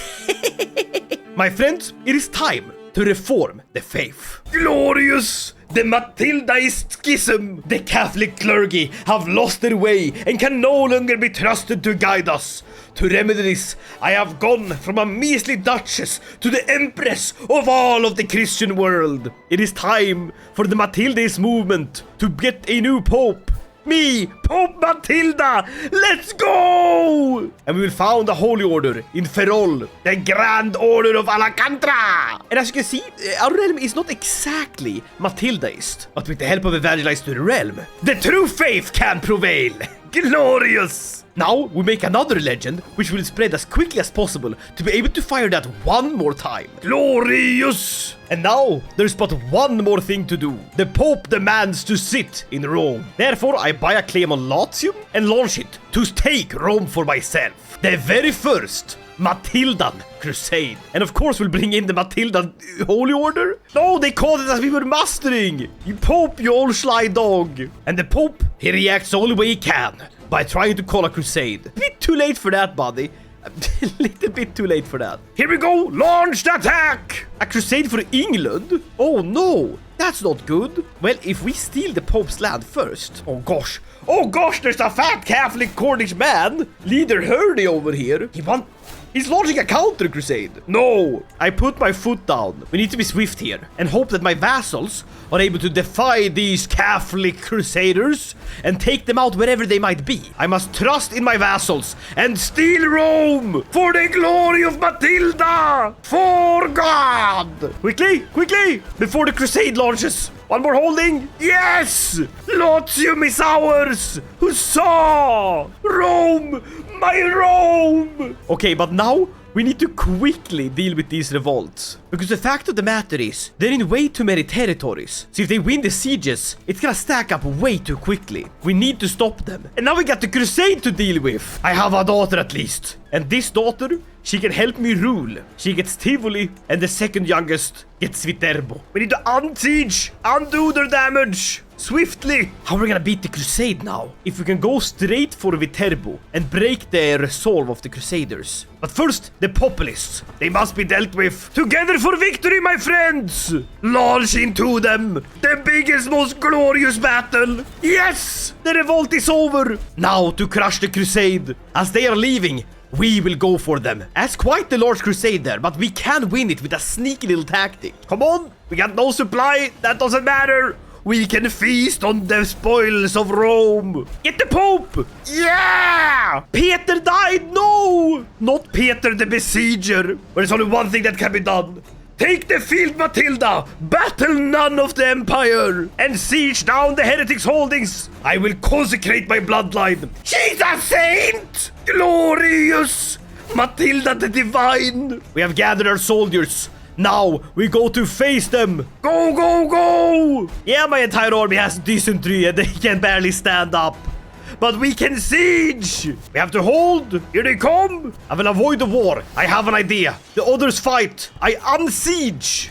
S1: My friends, it is time to reform the faith. Glorious! The Matildaist schism! The Catholic clergy have lost their way and can no longer be trusted to guide us. To remedy this, I have gone from a measly Duchess to the Empress of all of the Christian world. It is time for the Matildaist movement to get a new pope. Me, Pope Matilda, let's go! And we will found a holy order in Ferrol, the Grand Order of Alcantara. And as you can see, our realm is not exactly Matildaist, but with the help of evangelize to the realm, the true faith can prevail. Glorious! Now we make another legend, which will spread as quickly as possible to be able to fire that one more time. Glorious! And now, there's but one more thing to do. The Pope demands to sit in Rome. Therefore, I buy a claim on Latium and launch it to take Rome for myself. The very first Matildan Crusade. And of course, we'll bring in the Matildan Holy Order. No, they called it as we were mastering. You Pope, you old sly dog. And the Pope, he reacts the only way he can, by trying to call a crusade. A bit too late for that, buddy. A little bit too late for that. Here we go! Launch the attack! A crusade for England? Oh no, that's not good. Well, if we steal the Pope's land first. Oh gosh, there's a fat Catholic Cornish man, Leader Hurdy over here. He's launching a counter crusade. No, I put my foot down. We need to be swift here and hope that my vassals are able to defy these Catholic crusaders and take them out wherever they might be. I must trust in my vassals and steal Rome for the glory of Matilda. For God. Quickly, before the crusade launches. One more holding. Yes! Latium is ours. Huzzah! Rome! My Rome! Okay, but now we need to quickly deal with these revolts. Because the fact of the matter is, they're in way too many territories. So if they win the sieges, it's gonna stack up way too quickly. We need to stop them. And now we got the crusade to deal with. I have a daughter at least. And this daughter, she can help me rule. She gets Tivoli, and the second youngest gets Viterbo. We need to unsiege, undo their damage. Swiftly! How are we gonna beat the crusade now? If we can go straight for Viterbo and break the resolve of the crusaders. But first, the populists. They must be dealt with. Together for victory, my friends! Launch into them! The biggest, most glorious battle! Yes! The revolt is over! Now to crush the crusade. As they are leaving, we will go for them. That's quite the large crusade there, but we can win it with a sneaky little tactic. Come on! We got no supply. That doesn't matter. We can feast on the spoils of Rome. Get the Pope! Yeah! Peter died! No! Not Peter the Besieger. There's only one thing that can be done. Take the field, Matilda! Battle none of the Empire! And siege down the heretics' holdings! I will consecrate my bloodline! She's a saint! Glorious! Matilda the Divine! We have gathered our soldiers. Now, we go to face them. Go, go, go! Yeah, my entire army has dysentery and they can barely stand up. But we can siege! We have to hold! Here they come! I will avoid the war. I have an idea. The others fight. I unsiege!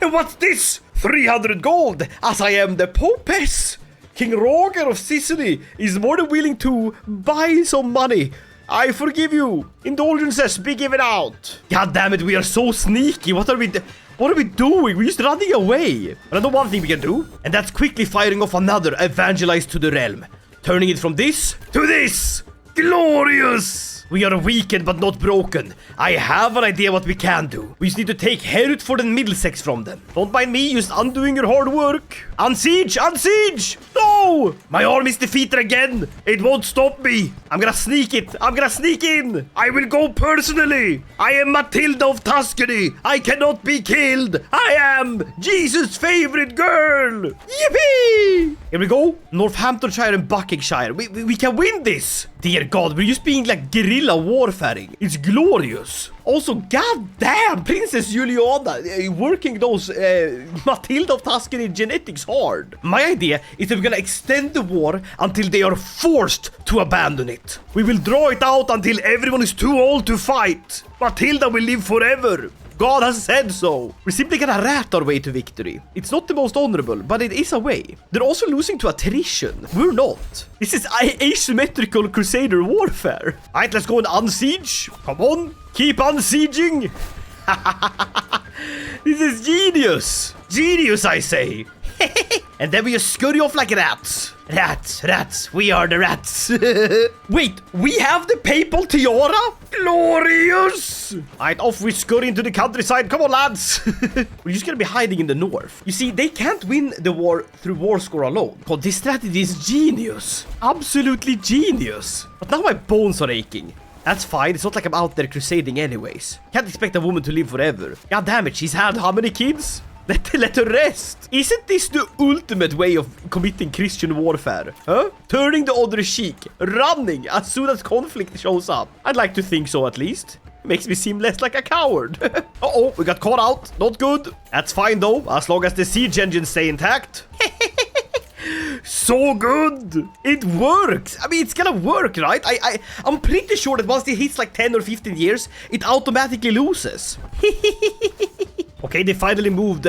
S1: And what's this? 300 gold, as I am the Popes! King Roger of Sicily is more than willing to buy some money. I forgive you. Indulgences be given out. God damn it, we are so sneaky. What are we doing? We're just running away. But I know one thing we can do, and that's quickly firing off another evangelize to the realm. Turning it from this to this. Glorious! We are weakened but not broken. I have an idea what we can do. We just need to take Herutford and Middlesex from them. Don't mind me, just undoing your hard work. Unsiege! Unsiege! No! My army is defeated again. It won't stop me. I'm gonna sneak it. I'm gonna sneak in. I will go personally. I am Matilda of Tuscany. I cannot be killed. I am Jesus' favorite girl. Yippee! Here we go. Northamptonshire and Buckinghamshire. We can win this. Dear God, we're just being like guerrilla warfaring. It's glorious. Also, goddamn, Princess Juliana working those Matilda of Tuscany genetics hard. My idea is that we're gonna extend the war until they are forced to abandon it. We will draw it out until everyone is too old to fight. Matilda will live forever. God has said so. We're simply gonna rat our way to victory. It's not the most honorable, but it is a way. They're also losing to attrition. We're not. This is asymmetrical Crusader warfare. Alright, let's go and unsiege. Come on. Keep unsieging. This is genius. Genius, I say. And then we just scurry off like rats. Rats. We are the rats. Wait, we have the papal tiara? Glorious! Alright, off we scurry into the countryside. Come on, lads. We're just gonna be hiding in the north. You see, they can't win the war through war score alone. God, this strategy is genius. Absolutely genius. But now my bones are aching. That's fine, it's not like I'm out there crusading anyways. Can't expect a woman to live forever. God damn it, she's had how many kids? Let her rest. Isn't this the ultimate way of committing Christian warfare? Huh? Turning the other cheek, running as soon as conflict shows up. I'd like to think so at least. Makes me seem less like a coward. Uh-oh, we got caught out. Not good. That's fine though, as long as the siege engines stay intact. So good. It works. I mean, it's gonna work, right? I'm pretty sure that once it hits like 10 or 15 years, it automatically loses. Okay, they finally moved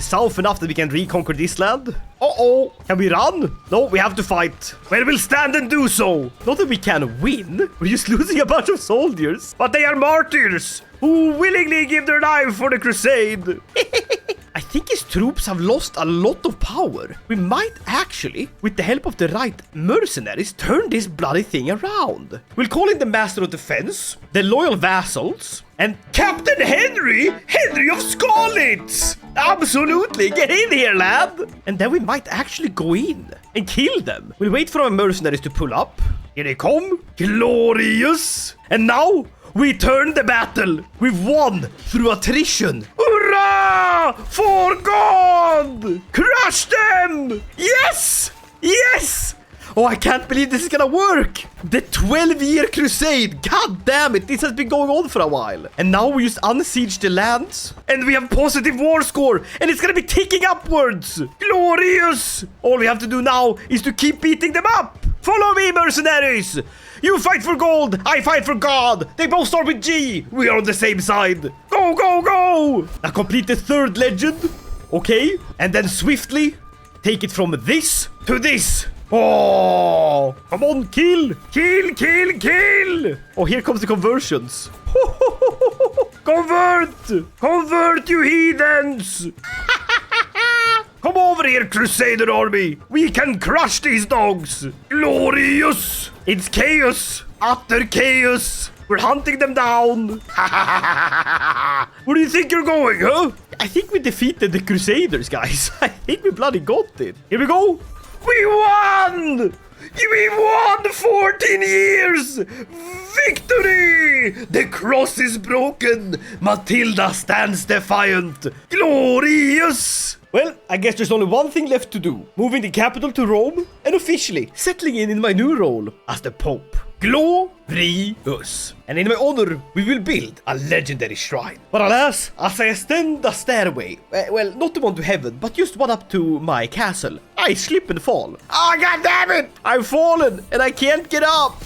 S1: south enough that we can reconquer this land. Uh-oh. Can we run? No, we have to fight. Well, we'll stand and do so. Not that we can win. We're just losing a bunch of soldiers. But they are martyrs who willingly give their life for the crusade. I think his troops have lost a lot of power. We might actually, with the help of the right mercenaries, turn this bloody thing around. We'll call in the Master of Defense, the loyal vassals, and Captain Henry of Skalitz. Absolutely, get in here, lad. And then we might actually go in and kill them. We'll wait for our mercenaries to pull up. Here they come. Glorious. And now we turn the battle. We've won through attrition. Hurrah! For God! Crush them! Yes! Yes! Oh, I can't believe this is gonna work! The 12-year crusade! God damn it, this has been going on for a while. And now we just unsiege the lands. And we have positive war score! And it's gonna be ticking upwards! Glorious! All we have to do now is to keep beating them up! Follow me, mercenaries! You fight for gold, I fight for God! They both start with G! We are on the same side! Go, go, go! Now complete the third legend. Okay, and then swiftly take it from this to this. Oh, come on, kill! Kill, kill, kill! Oh, here comes the conversions. Convert! Convert, you heathens! Come over here, Crusader army! We can crush these dogs! Glorious! It's chaos! Utter chaos! We're hunting them down! Where do you think you're going, huh? I think we defeated the Crusaders, guys. I think we bloody got it. Here we go! We won! We won 14 years! Victory! The cross is broken! Matilda stands defiant! Glorious! Well, I guess there's only one thing left to do. Moving the capital to Rome and officially settling in my new role as the Pope. Glorious! And in my honor, we will build a legendary shrine. But alas, as I ascend the stairway, well, not the one to heaven, but just one up to my castle, I slip and fall. Oh, god damn it! I've fallen and I can't get up.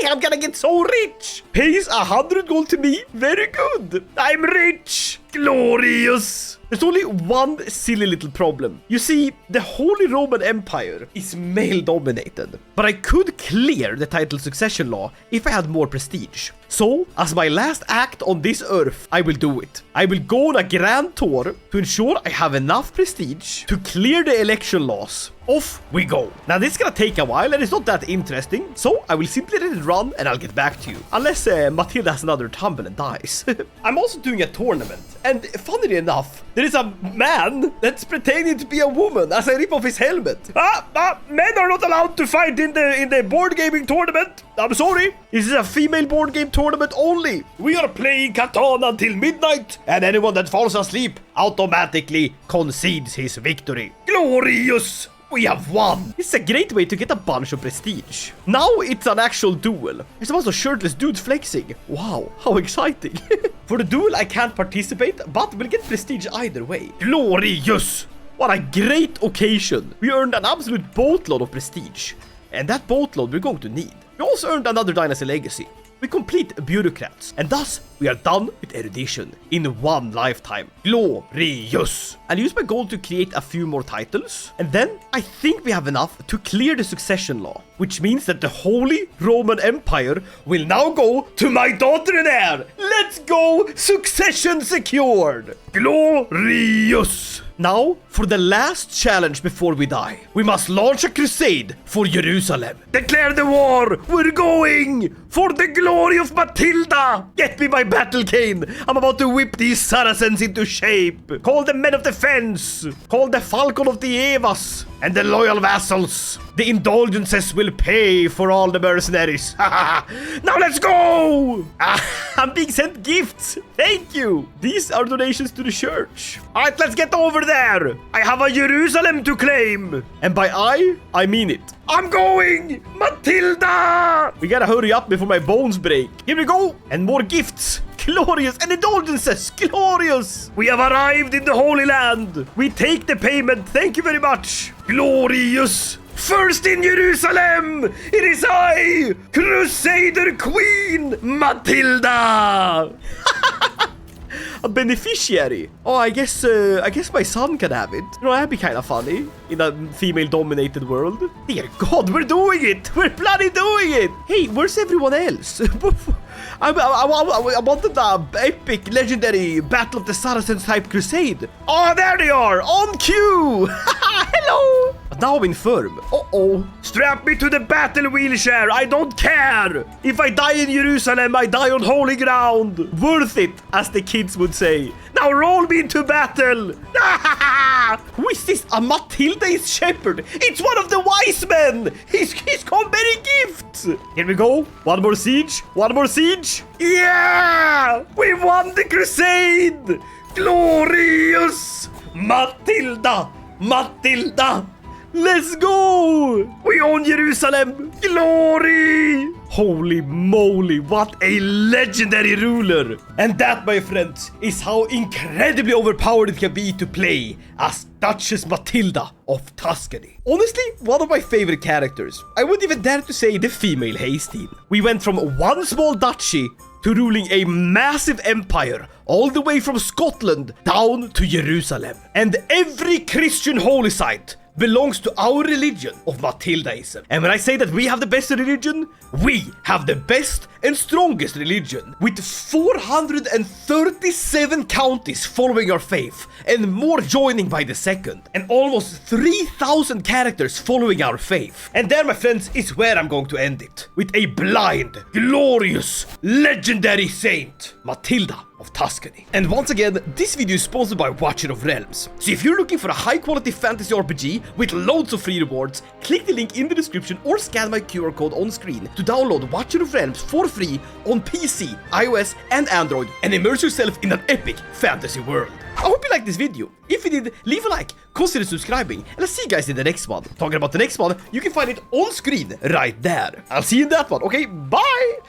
S1: I'm gonna get so rich. Pays 100 gold to me. Very good. I'm rich. Glorious. There's only one silly little problem. You see, the Holy Roman Empire is male-dominated. But I could clear the title succession law if I had more prestige. So, as my last act on this earth, I will do it. I will go on a grand tour to ensure I have enough prestige to clear the election laws. Off we go. Now this is gonna take a while and it's not that interesting, so I will simply let it run and I'll get back to you. Unless Matilda has another tumble and dies. I'm also doing a tournament, and funnily enough, there is a man that's pretending to be a woman as I rip off his helmet. Men are not allowed to fight in the board gaming tournament. I'm sorry. This is a female board game tournament only. We are playing Catan until midnight, and anyone that falls asleep automatically concedes his victory. Glorious! We have won! It's a great way to get a bunch of prestige. Now it's an actual duel. There's also shirtless dudes flexing. Wow, how exciting. For the duel, I can't participate, but we'll get prestige either way. Glorious! What a great occasion. We earned an absolute boatload of prestige. And that boatload we're going to need. We also earned another dynasty legacy. We complete bureaucrats, and thus we are done with erudition in one lifetime. Glorious! I'll use my gold to create a few more titles, and then I think we have enough to clear the succession law, which means that the Holy Roman Empire will now go to my daughter and heir. Let's go! Succession secured! Glorious! Now, for the last challenge before we die, we must launch a crusade for Jerusalem. Declare the war! We're going! For the glory of Matilda! Get me my battle cane! I'm about to whip these Saracens into shape! Call the men of defense! Call the Falcon of the Evas! And the loyal vassals! The indulgences will pay for all the mercenaries! Now let's go! I'm being sent gifts! Thank you! These are donations to the church. Alright, let's get over there! I have a Jerusalem to claim! And by I mean it. I'm going! Matilda! We gotta hurry up before my bones break. Here we go! And more gifts! Glorious! And indulgences! Glorious! We have arrived in the Holy Land! We take the payment! Thank you very much! Glorious! First in Jerusalem! It is I, Crusader Queen Matilda! A beneficiary. Oh, I guess my son can have it. You know, that'd be kind of funny in a female-dominated world. Dear God, we're doing it! We're bloody doing it! Hey, where's everyone else? I wanted the epic, legendary Battle of the Saracens type crusade. Oh, there they are! On cue! Hello! Now I'm infirm. Uh-oh. Strap me to the battle wheelchair. I don't care. If I die in Jerusalem, I die on holy ground. Worth it, as the kids would say. Now roll me into battle. Who is this? A Matilda's shepherd. It's one of the wise men. He's come bearing gifts. Here we go. One more siege. One more siege. Yeah! We won the crusade. Glorious. Matilda. Matilda. Let's go! We own Jerusalem! Glory! Holy moly, what a legendary ruler! And that, my friends, is how incredibly overpowered it can be to play as Duchess Matilda of Tuscany. Honestly, one of my favorite characters. I wouldn't even dare to say the female Hastine. We went from one small duchy to ruling a massive empire all the way from Scotland down to Jerusalem. And every Christian holy site belongs to our religion of Matildaism. And when I say that we have the best religion, we have the best and strongest religion, with 437 counties following our faith, and more joining by the second, and almost 3,000 characters following our faith. And there, my friends, is where I'm going to end it, with a blind, glorious, legendary saint, Matilda of Tuscany. And once again, this video is sponsored by Watcher of Realms. So if you're looking for a high quality fantasy RPG with loads of free rewards, click the link in the description or scan my QR code on screen to download Watcher of Realms for free on PC, iOS and Android, and immerse yourself in an epic fantasy world. I hope you liked this video. If you did, leave a like, consider subscribing, and I'll see you guys in the next one. Talking about the next one, you can find it on screen right there. I'll see you in that one. Okay, bye!